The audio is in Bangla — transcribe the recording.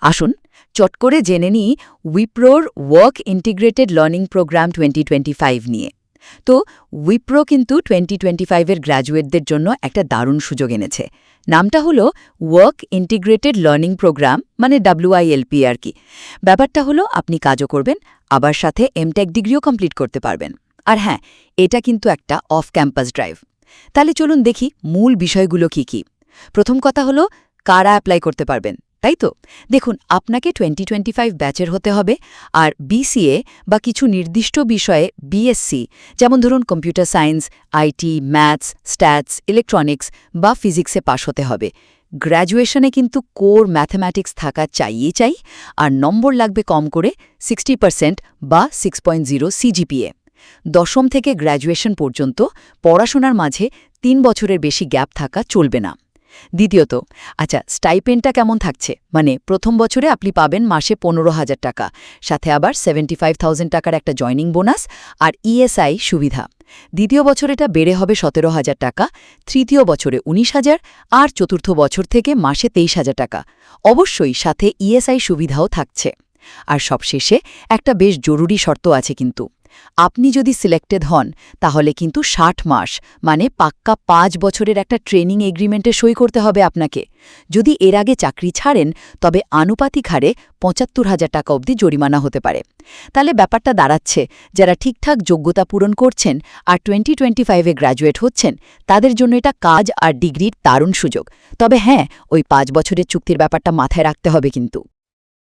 আসুন চট করে জেনে নিই উইপ্রোর ওয়ার্ক ইন্টিগ্রেটেড লার্নিং প্রোগ্রাম 2025 নিয়ে। তো উইপ্রো কিন্তু 2025-এর গ্র্যাজুয়েটদের জন্য একটা দারুণ সুযোগ এনেছে। নামটা হলো ওয়ার্ক ইন্টিগ্রেটেড লার্নিং প্রোগ্রাম, মানে WILP আর কি। ব্যাপারটা হলো আপনি কাজও করবেন, আবার সাথে এমটেক ডিগ্রিও কমপ্লিট করতে পারবেন। আর হ্যাঁ, এটা কিন্তু একটা অফ ক্যাম্পাস ড্রাইভ। তাহলে চলুন দেখি মূল বিষয়গুলো কি কি। প্রথম কথা হলো কারা অ্যাপ্লাই করতে পারবেন, তাই তো? দেখুন, আপনাকে 2025 ব্যাচের হতে হবে, আর BCA বা কিছু নির্দিষ্ট বিষয়ে BSc, যেমন ধরুন computer science, IT, maths, stats, electronics বা ফিজিক্সে পাশ হতে হবে। গ্র্যাজুয়েশনে কিন্তু কোর ম্যাথমেটিক্স থাকা চাই, আর নম্বর লাগবে কম করে 60% বা 6.0 CGPA। দশম থেকে গ্র্যাজুয়েশন পর্যন্ত পড়াশোনার মাঝে 3 বছরের বেশি গ্যাপ থাকা চলবে না। দ্বিতীয়ত, আচ্ছা, স্টাইপেন্ডটা কেমন থাকছে? মানে প্রথম বছরে আপনি পাবেন মাসে 15,000 টাকা, সাথে আবার 75,000 টাকার একটা জয়নিং বোনাস আর ESI সুবিধা। দ্বিতীয় বছর এটা বেড়ে হবে 17,000 টাকা, তৃতীয় বছরে 19,000, আর চতুর্থ বছর থেকে মাসে 23,000 টাকা। অবশ্যই সাথে ESI সুবিধাও থাকছে। আর সবশেষে একটা বেশ জরুরি শর্ত আছে কিন্তু। আপনি যদি সিলেক্টেড হন, তাহলে কিন্তু 60 মাস, মানে পাক্কা 5 বছরের একটা ট্রেনিং এগ্রিমেন্টে সই করতে হবে আপনাকে। যদি এর আগে চাকরি ছাড়েন, তবে আনুপাতিক হারে 75,000 টাকা অবধি জরিমানা হতে পারে। তাহলে ব্যাপারটা দাঁড়াচ্ছে, যারা ঠিকঠাক যোগ্যতা পূরণ করছেন আর 2025-এ গ্র্যাজুয়েট হচ্ছেন, তাদের জন্য এটা কাজ আর ডিগ্রির দারুণ সুযোগ। তবে হ্যাঁ, ওই 5 বছরের চুক্তির ব্যাপারটা মাথায় রাখতে হবে কিন্তু।